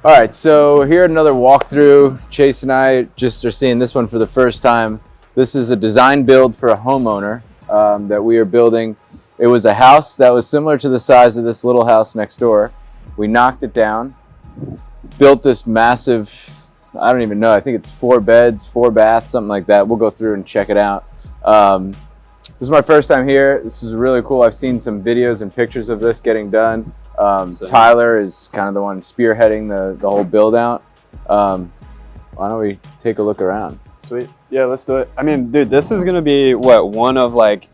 All right, so here at another walkthrough. Chase and I just are seeing this one for the first time. This is a design build for a homeowner that we are building. It was a house that was similar to the size of this little house next door. We knocked it down, built this massive, I don't even know, I think it's 4 beds, 4 baths, something like that. We'll go through and check it out. This is my first time here. This is really cool. I've seen some videos and pictures of this getting done. Tyler is kind of the one spearheading the whole build out. Why don't we take a look around? Sweet. Yeah, let's do it. I mean, dude, this is going to be what, one of like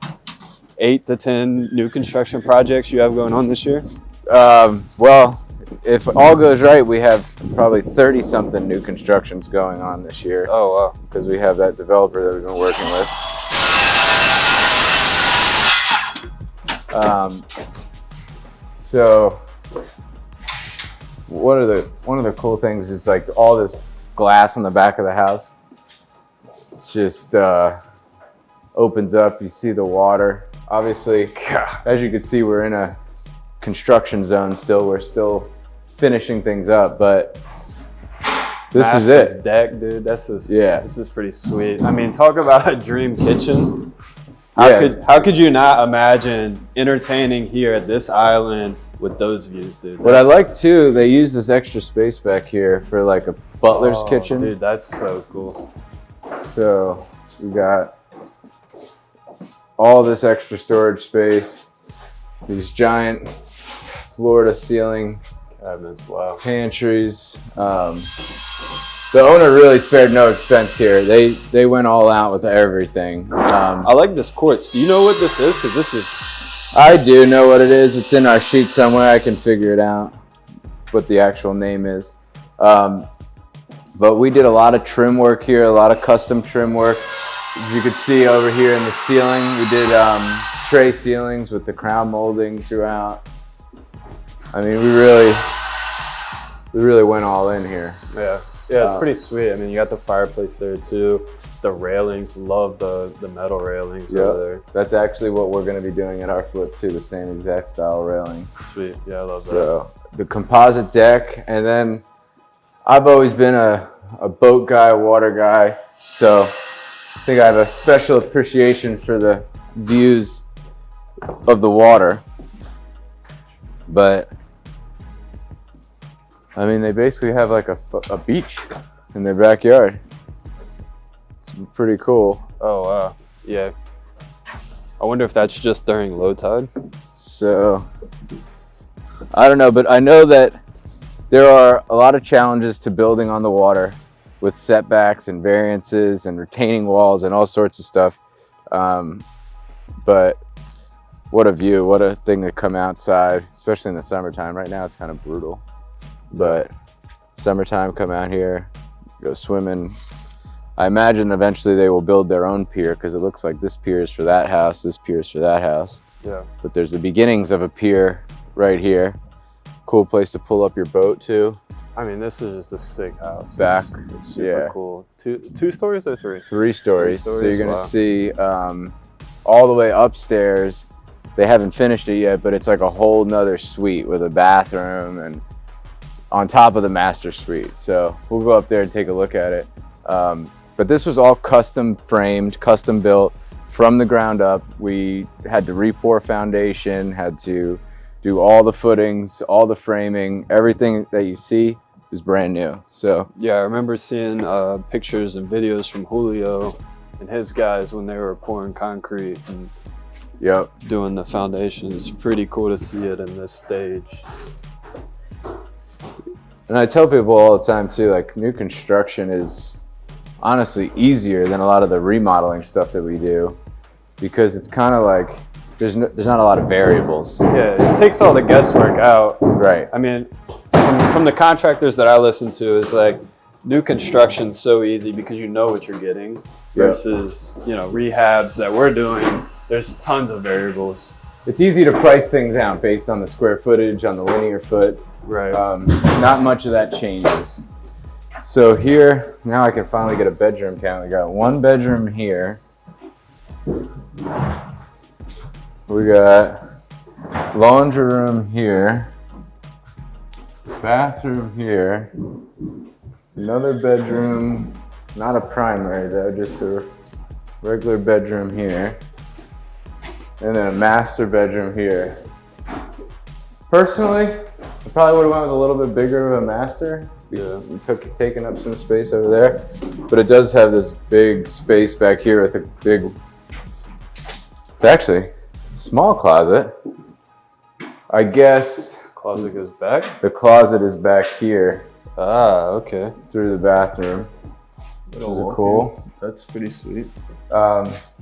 8 to 10 new construction projects you have going on this year? Well, if all goes right, we have probably 30 something new constructions going on this year. Oh, wow. Because we have that developer that we've been working with. So one of the cool things is like all this glass on the back of the house. It's just opens up. You see the water. Obviously, as you can see, we're in a construction zone still. We're still finishing things up, but this is it. Deck, dude. This is pretty sweet. I mean, talk about a dream kitchen. How could you not imagine entertaining here at this island with those views, dude? What I like too, they use this extra space back here for like a butler's kitchen. Dude, that's so cool. So we got all this extra storage space, these giant floor to ceiling cabinets, wow. Pantries. The owner really spared no expense here. They went all out with everything. I like this quartz. Do you know what this is? Because this is... I do know what it is. It's in our sheet somewhere. I can figure it out, what the actual name is. But we did a lot of trim work here, a lot of custom trim work. As you can see over here in the ceiling, we did tray ceilings with the crown molding throughout. I mean, we really went all in here. Yeah, it's pretty sweet. I mean, you got the fireplace there too. The railings, love the metal railings over there. That's actually what we're going to be doing at our flip too, the same exact style railing. Sweet, yeah, I love that. So the composite deck, and then I've always been a boat guy, water guy, so I think I have a special appreciation for the views of the water. But I mean, they basically have like a beach in their backyard. It's pretty cool. Oh, wow. Yeah. I wonder if that's just during low tide. So, I don't know, but I know that there are a lot of challenges to building on the water with setbacks and variances and retaining walls and all sorts of stuff. But what a view, what a thing to come outside, especially in the summertime. Right now it's kind of brutal. But summertime, come out here, go swimming. I imagine eventually they will build their own pier because it looks like this pier is for that house, this pier is for that house. Yeah. But there's the beginnings of a pier right here. Cool place to pull up your boat too. I mean, this is just a sick house. Back, it's super cool. Two stories or 3? 3 stories. So you're gonna see all the way upstairs. They haven't finished it yet, but it's like a whole nother suite with a bathroom and on top of the master suite. So we'll go up there and take a look at it. But this was all custom framed, custom built from the ground up. We had to re-pour foundation, had to do all the footings, all the framing, everything that you see is brand new. So yeah, I remember seeing pictures and videos from Julio and his guys when they were pouring concrete and doing the foundation. It's pretty cool to see it in this stage. And I tell people all the time too, like new construction is honestly easier than a lot of the remodeling stuff that we do because it's kind of like there's not a lot of variables. Yeah, it takes all the guesswork out. Right. I mean, from the contractors that I listen to, it's like new construction's so easy because you know what you're getting versus, you know, rehabs that we're doing, there's tons of variables. It's easy to price things out based on the square footage, on the linear foot. Right. Not much of that changes. So here, now I can finally get a bedroom count. We got 1 bedroom here. We got laundry room here. bathroom here, another bedroom, not a primary though, just a regular bedroom here, and then a master bedroom here. Personally, I probably would have went with a little bit bigger of a master. Yeah. Taking up some space over there, but it does have this big space back here with a big, it's actually a small closet. I guess Closet goes back? the closet is back here Ah, okay. through the bathroom, which is cool. That's pretty sweet. Love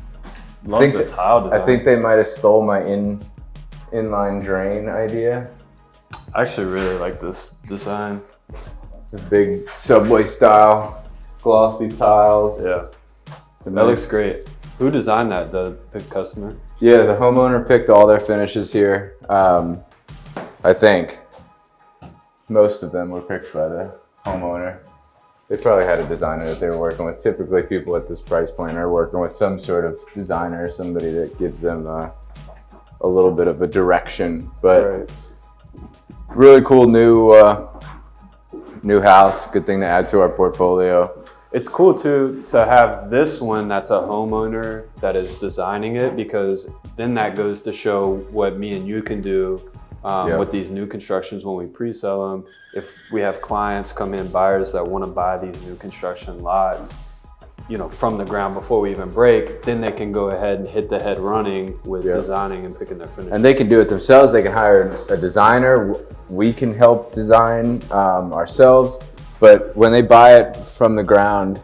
the tile design. I think they might have stole my inline drain idea. I actually really like this design. The big subway style, glossy tiles. Yeah. That looks great. Who designed that? The customer? Yeah, the homeowner picked all their finishes here. I think most of them were picked by the homeowner. They probably had a designer that they were working with. Typically people at this price point are working with some sort of designer, somebody that gives them a little bit of a direction. But Right. really cool new house, good thing to add to our portfolio. It's cool too to have this one that's a homeowner that is designing it, because then that goes to show what me and you can do with these new constructions when we pre-sell them. If we have clients come in, buyers that want to buy these new construction lots, you know, from the ground before we even break, then they can go ahead and hit the head running with designing and picking their finishes. And they can do it themselves. They can hire a designer. We can help design ourselves. But when they buy it from the ground,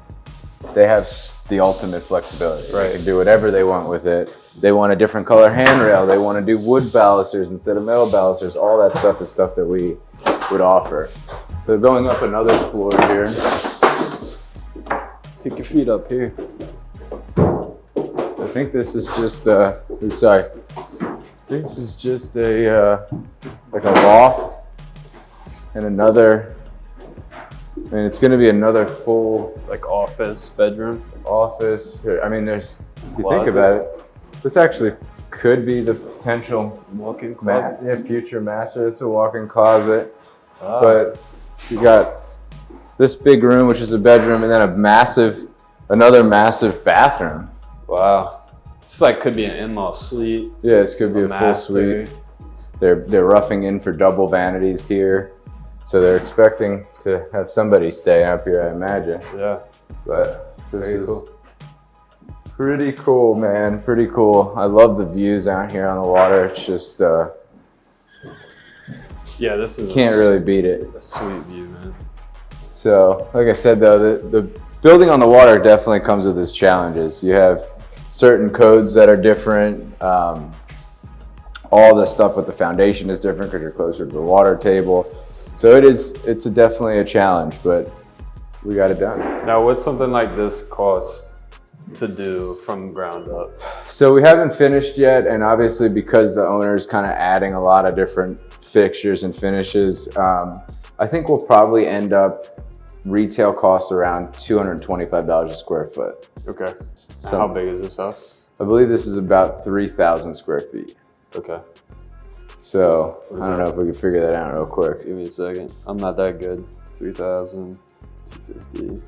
they have the ultimate flexibility. Right. They can do whatever they want with it. They want a different color handrail. They want to do wood balusters instead of metal balusters. All that stuff is stuff that we would offer. So going up another floor here. Pick your feet up here. I think this is just sorry. This is just a like a loft and another. I mean, it's going to be another full Like office, bedroom. office. I mean, there's. If you Closet. think about it, this actually could be the potential Walk-in closet. future master. It's a walk-in closet, Ah. but you got this big room, which is a bedroom, and then another massive bathroom. Wow. It's like could be an in-law suite. Yeah, this could be a full master. suite. They're roughing in for double vanities here, so they're expecting to have somebody stay up here, I imagine. Yeah. But this Very is cool. pretty cool, man. Pretty cool. I love the views out here on the water. It's just Yeah, this is can't really beat it. a sweet view, man. So, like I said, though, the building on the water definitely comes with its challenges. You have certain codes that are different. All the stuff with the foundation is different because you're closer to the water table. So it's definitely a challenge, but we got it done. Now, what's something like this cost to do from ground up? So we haven't finished yet, and obviously because the owner's kind of adding a lot of different fixtures and finishes, I think we'll probably end up retail costs around $225 a square foot. Okay. So- How big is this house? I believe this is about 3,000 square feet. Okay. So What is I don't that? know if we can figure that out real quick. Give me a second. I'm not that good. 3,000, 250.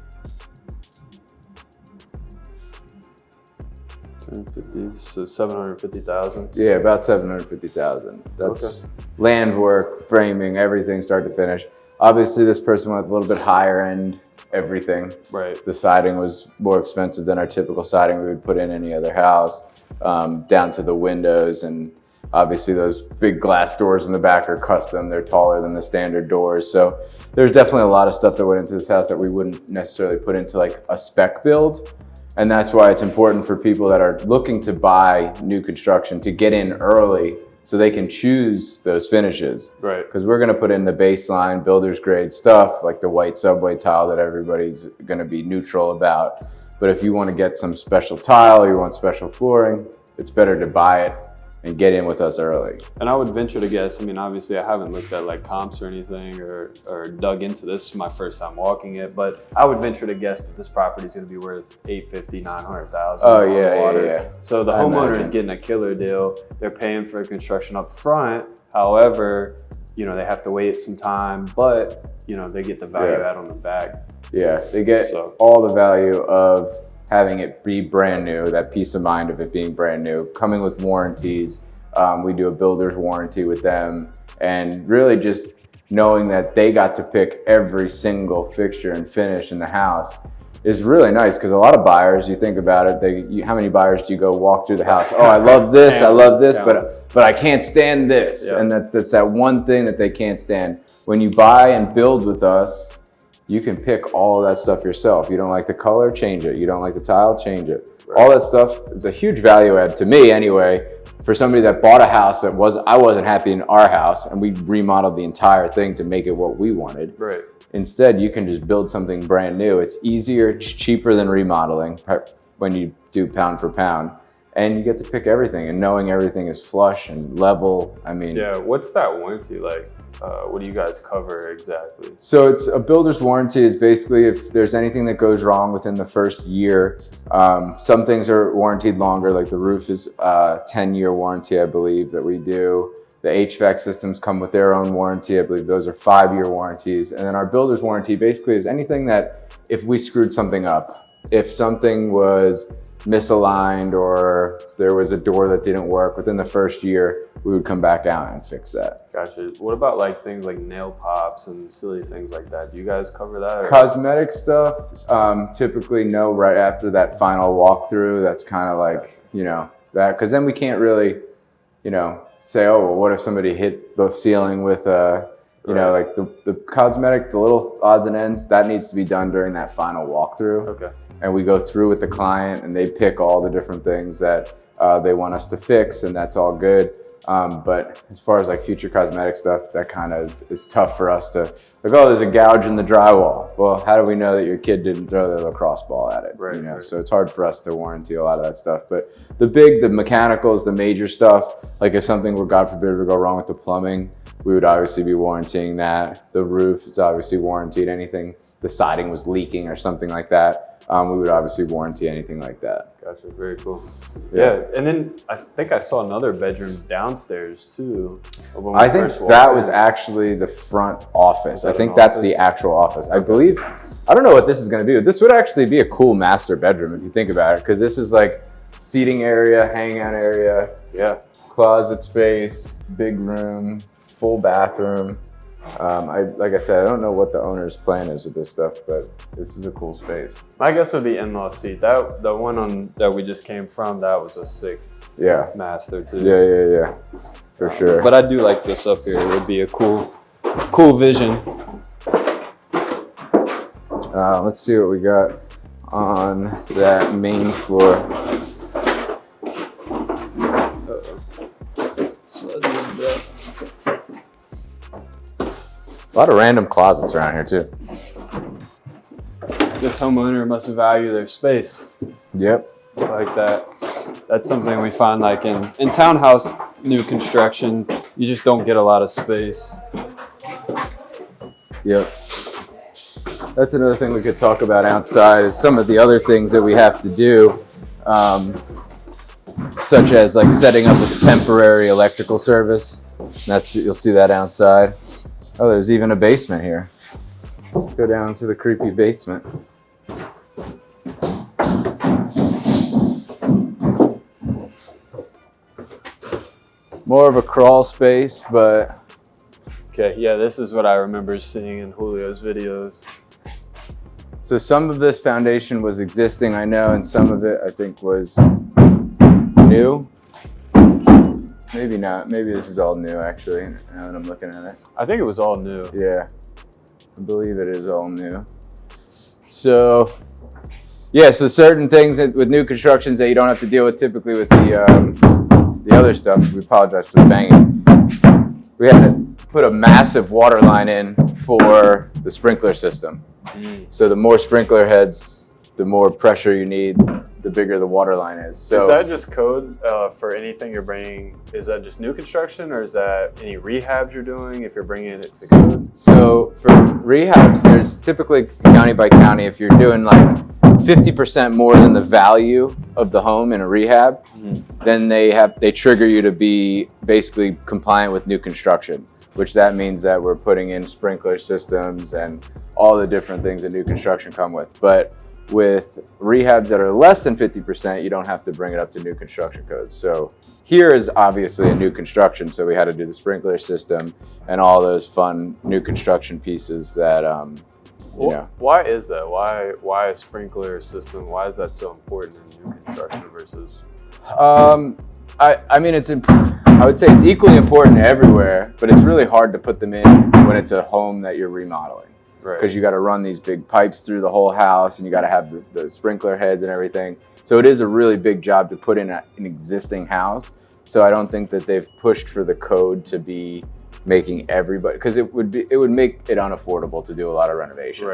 250, so 750,000. Yeah, about 750,000. That's land work, framing, everything start to finish. Obviously this person went a little bit higher end everything. Right. The siding was more expensive than our typical siding we would put in any other house, down to the windows, and obviously those big glass doors in the back are custom. They're taller than the standard doors. So there's definitely a lot of stuff that went into this house that we wouldn't necessarily put into like a spec build. And that's why it's important for people that are looking to buy new construction to get in early so they can choose those finishes. Right. Because we're gonna put in the baseline builder's grade stuff, like the white subway tile that everybody's gonna be neutral about. But if you wanna get some special tile or you want special flooring, it's better to buy it and get in with us early. And I would venture to guess, I mean, obviously I haven't looked at like comps or anything or dug into this. This is my first time walking it, but I would venture to guess that this property is going to be worth 850, 900,000. Oh, yeah. So the I homeowner imagine. is getting a killer deal. They're paying for construction up front. However, you know, they have to wait some time, but you know, they get the value add on the back. Yeah, they get all the value of having it be brand new, that peace of mind of it being brand new, coming with warranties. We do a builder's warranty with them, and really just knowing that they got to pick every single fixture and finish in the house is really nice, because a lot of buyers, you think about it, how many buyers do you go walk through the house? Oh, I love this, I love this, but I can't stand this. Yeah. And that's that one thing that they can't stand. When you buy and build with us, you can pick all of that stuff yourself. You don't like the color, change it. You don't like the tile, change it. Right. All that stuff is a huge value add to me anyway, for somebody that bought a house that I wasn't happy in our house, and we remodeled the entire thing to make it what we wanted. Right. Instead, you can just build something brand new. It's easier, it's cheaper than remodeling when you do pound for pound. And you get to pick everything, and knowing everything is flush and level. I mean, yeah. What's that warranty like? What do you guys cover exactly? So it's a builder's warranty is basically if there's anything that goes wrong within the first year. Some things are warranted longer, like the roof is a 10-year warranty, I believe, that we do. The HVAC systems come with their own warranty. I believe those are 5-year warranties. And then our builder's warranty basically is anything that if we screwed something up, if something was misaligned or there was a door that didn't work within the first year, we would come back out and fix that. Gotcha. What about like things like nail pops and silly things like that? Do you guys cover that? Or? Cosmetic stuff, typically no, right after that final walkthrough. That's kind of like, you know, that, because then we can't really, you know, say, oh, well, what if somebody hit the ceiling with you know, like the cosmetic, the little odds and ends, that needs to be done during that final walkthrough. Okay. And we go through with the client, and they pick all the different things that they want us to fix, and that's all good. But as far as like future cosmetic stuff, that kind of is tough for us to, like, oh, there's a gouge in the drywall. Well, how do we know that your kid didn't throw their lacrosse ball at it? Right, you know, right. so it's hard for us to warranty a lot of that stuff. But the mechanicals, the major stuff, like if something were, God forbid, to go wrong with the plumbing, we would obviously be warranting that. The roof is obviously warranted. Anything, the siding was leaking or something like that, we would obviously warranty anything like that. Gotcha, very cool. Yeah, and then I think I saw another bedroom downstairs too. I think that was actually the front office. I think that's the actual office. I believe, I don't know what this is gonna do. This would actually be a cool master bedroom if you think about it, because this is like seating area, hangout area, closet space, big room, full bathroom. Like I said, I don't know what the owner's plan is with this stuff, but this is a cool space. My guess would be in-law seat. The one that we just came from, that was a sick master too. Yeah, for sure. But I do like this up here. It would be a cool vision. Let's see what we got on that main floor. A lot of random closets around here too. This homeowner must value their space. Yep. Like that. That's something we find like in townhouse new construction, you just don't get a lot of space. Yep. That's another thing we could talk about outside is some of the other things that we have to do, such as like setting up a temporary electrical service. You'll see that outside. Oh, there's even a basement here. Let's go down to the creepy basement. More of a crawl space, but... Okay, yeah, this is what I remember seeing in Julio's videos. So some of this foundation was existing, I know, and some of it I think was new. Maybe not. Maybe this is all new, actually, now that I'm looking at it. I think it was all new. Yeah, I believe it is all new. So, yeah, so certain things with new constructions that you don't have to deal with typically with the other stuff. We apologize for the banging. We had to put a massive water line in for the sprinkler system. So the more sprinkler heads, the more pressure you need, the bigger the water line is. So is that just code for anything you're bringing? Is that just new construction, or is that any rehabs you're doing if you're bringing it to code? So for rehabs, there's typically county by county. If you're doing like 50% more than the value of the home in a rehab, then they trigger you to be basically compliant with new construction. which that means that we're putting in sprinkler systems and all the different things that new construction come with. But with rehabs that are less than 50%, you don't have to bring it up to new construction codes. So here is obviously a new construction, so we had to do the sprinkler system and all those fun new construction pieces that, you know. Why is that? Why a sprinkler system? Why is that so important in new construction versus? I mean, I would say it's equally important everywhere, but it's really hard to put them in when it's a home that you're remodeling. Right. Because you got to run these big pipes through the whole house, and you got to have the sprinkler heads and everything. So it is a really big job to put in an existing house. So I don't think that they've pushed for the code to be making everybody, because it would make it unaffordable to do a lot of renovations.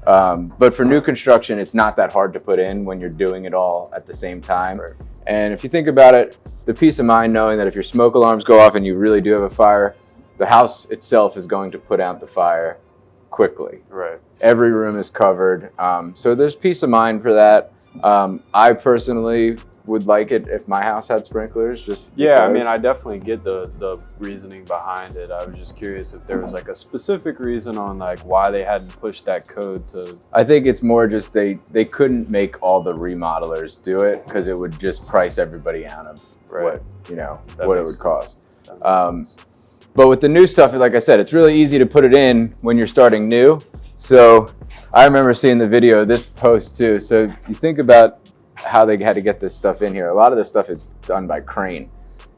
Right. But for new construction, it's not that hard to put in when you're doing it all at the same time. Right. And if you think about it, the peace of mind knowing that if your smoke alarms go off and you really do have a fire, the house itself is going to put out the fire quickly. Right. Every room is covered. So there's peace of mind for that. I personally would like it if my house had sprinklers. Yeah, I mean, I definitely get the reasoning behind it. I was just curious if there was like a specific reason on like why they hadn't pushed that code to. I think it's more just they couldn't make all the remodelers do it because it would just price everybody out of what it would cost. But with the new stuff, like I said, it's really easy to put it in when you're starting new. So I remember seeing the video of this post too. So you think about how they had to get this stuff in here. A lot of this stuff is done by crane.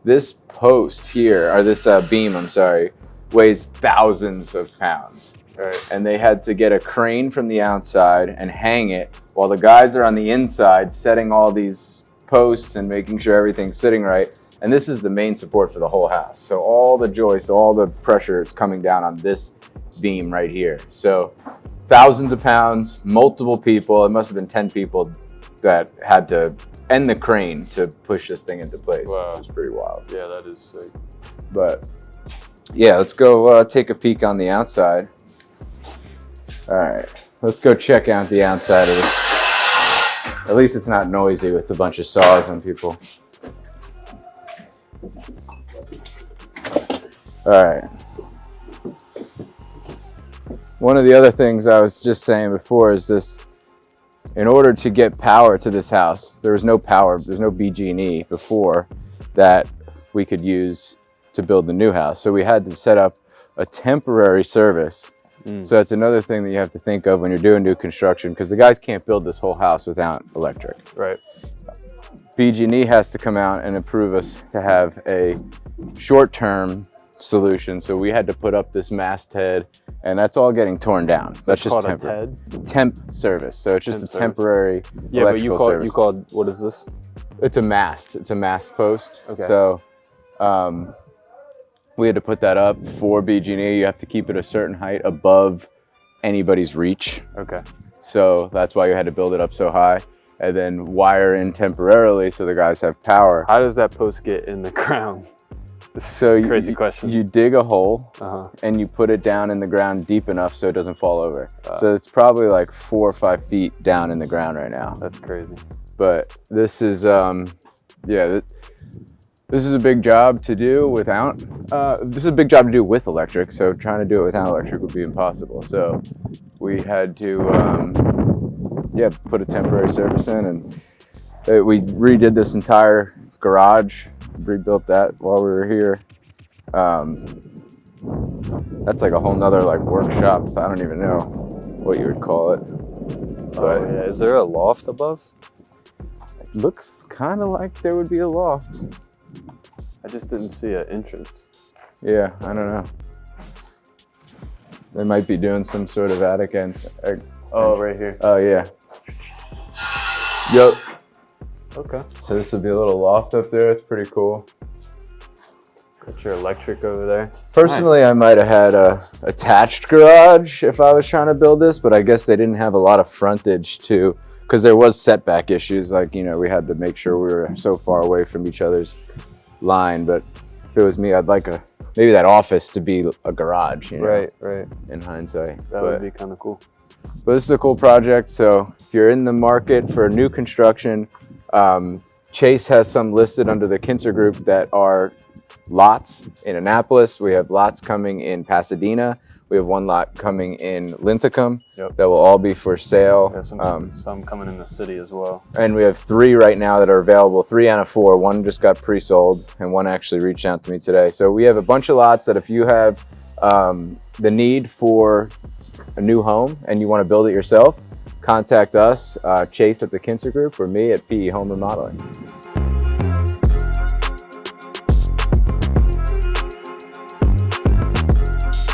This post here, or this beam, I'm sorry, weighs thousands of pounds. Right. And they had to get a crane from the outside and hang it while the guys are on the inside setting all these posts and making sure everything's sitting right. And this is the main support for the whole house. So all the joists, all the pressure is coming down on this beam right here. So thousands of pounds, multiple people. It must have been 10 people that had to end the crane to push this thing into place. Wow. It was pretty wild. Yeah, that is sick. But yeah, let's go take a peek on the outside. All right, let's go check out the outside of this. At least it's not noisy with a bunch of saws on people. All right. One of the other things I was just saying before is this, in order to get power to this house, there was no power, there's no BG&E before that we could use to build the new house. So we had to set up a temporary service. So that's another thing that you have to think of when you're doing new construction, because the guys can't build this whole house without electric. Right. BG&E has to come out and approve us to have a short-term solution. So we had to put up this masthead, and that's all getting torn down. That's just temp service. So it's just a temporary electrical service. You called, what is this? It's a mast. It's a mast post. Okay. So we had to put that up for BG&E. You have to keep it a certain height above anybody's reach. Okay. So that's why you had to build it up so high, and then wire in temporarily so the guys have power. How does that post get in the ground? So crazy question. You dig a hole and you put it down in the ground deep enough so it doesn't fall over. So it's probably like 4 or 5 feet down in the ground right now. That's crazy. But this is, this is a big job to do without, this is a big job to do with electric. So trying to do it without electric would be impossible. So we had to, put a temporary service in, and we redid this entire garage. Rebuilt that while we were here. That's like a whole nother like workshop. I don't even know what you would call it. But yeah. Is there a loft above? It looks kind of like there would be a loft. I just didn't see an entrance. Yeah, I don't know. They might be doing some sort of attic right here. Oh yeah. Yep. Okay. So this would be a little loft up there. It's pretty cool. Got your electric over there. Personally, nice. I might have had a attached garage if I was trying to build this, but I guess they didn't have a lot of frontage to, because there was setback issues. Like, we had to make sure we were so far away from each other's line. But if it was me, I'd like maybe that office to be a garage. Right. In hindsight, that would be kind of cool. But this is a cool project. So if you're in the market for new construction, Chase has some listed under the Kinzer Group that are lots in Annapolis. We have lots coming in Pasadena. We have one lot coming in Linthicum. Yep. That will all be for sale. There's some coming in the city as well. And we have 3 right now that are available, 3 out of 4. One just got pre-sold, and one actually reached out to me today. So we have a bunch of lots that if you have the need for a new home and you want to build it yourself, contact us, Chase at the Kinser Group, or me at PE Home Remodeling.